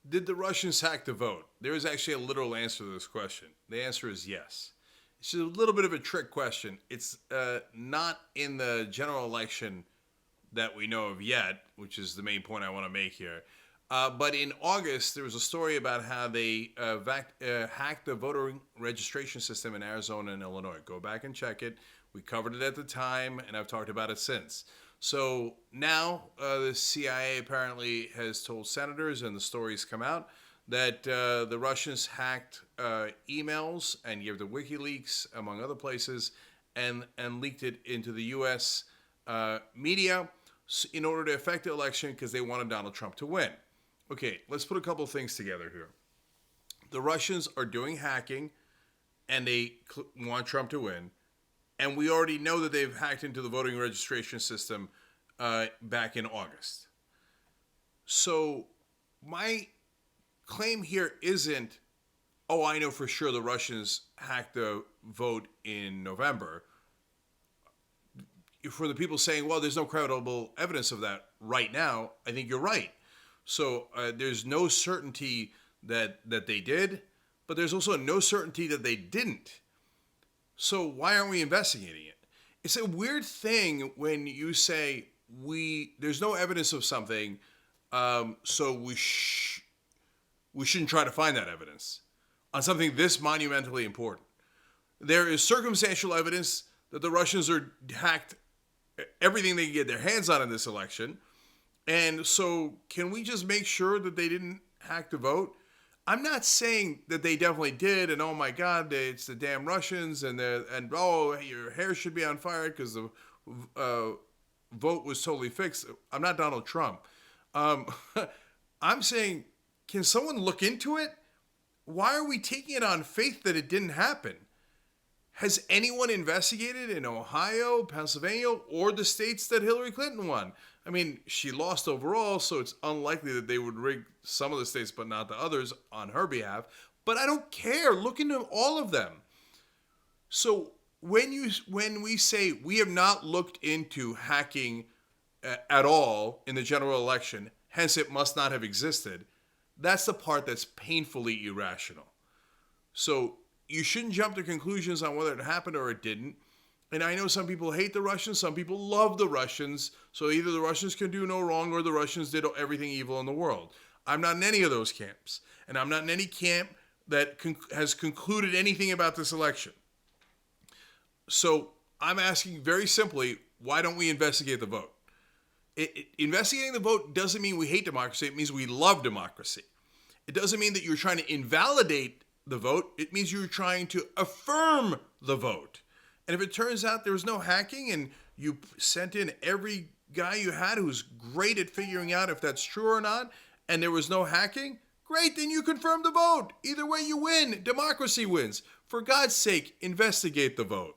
Did the Russians hack the vote? There is actually a literal answer to this question. The answer is yes. It's just a little bit of a trick question. It's not in the general election that we know of yet, which is the main point I want to make here. But in August, there was a story about how they hacked the voter registration system in Arizona and Illinois. Go back and check it. We covered it at the time, and I've talked about it since. So now the CIA apparently has told senators, and the stories come out, that the Russians hacked emails and gave the WikiLeaks, among other places, and leaked it into the U.S. Media in order to affect the election because they wanted Donald Trump to win. Okay, let's put a couple things together here. The Russians are doing hacking, and they want Trump to win. And we already know that they've hacked into the voting registration system back in August. So my claim here isn't, oh, I know for sure the Russians hacked the vote in November. For the people saying, well, there's no credible evidence of that right now, I think you're right. So there's no certainty that they did, but there's also no certainty that they didn't. So why aren't we investigating it? It's a weird thing when you say there's no evidence of something, so we shouldn't try to find that evidence on something this monumentally important. There is circumstantial evidence that the Russians are hacked everything they can get their hands on in this election. And so can we just make sure that they didn't hack the vote? I'm not saying that they definitely did, and oh my God, it's the damn Russians, and oh, your hair should be on fire because the vote was totally fixed. I'm not Donald Trump. I'm saying, can someone look into it? Why are we taking it on faith that it didn't happen? Has anyone investigated in Ohio, Pennsylvania, or the states that Hillary Clinton won? I mean, she lost overall, so it's unlikely that they would rig some of the states but not the others on her behalf. But I don't care. Look into all of them. So when we say we have not looked into hacking at all in the general election, hence it must not have existed, that's the part that's painfully irrational. So you shouldn't jump to conclusions on whether it happened or it didn't. And I know some people hate the Russians, some people love the Russians, so either the Russians can do no wrong or the Russians did everything evil in the world. I'm not in any of those camps, and I'm not in any camp that has concluded anything about this election. So I'm asking very simply, why don't we investigate the vote? Investigating the vote doesn't mean we hate democracy, it means we love democracy. It doesn't mean that you're trying to invalidate the vote, it means you're trying to affirm the vote. And if it turns out there was no hacking and you sent in every guy you had who's great at figuring out if that's true or not, and there was no hacking, great, then you confirm the vote. Either way you win. Democracy wins. For God's sake, investigate the vote.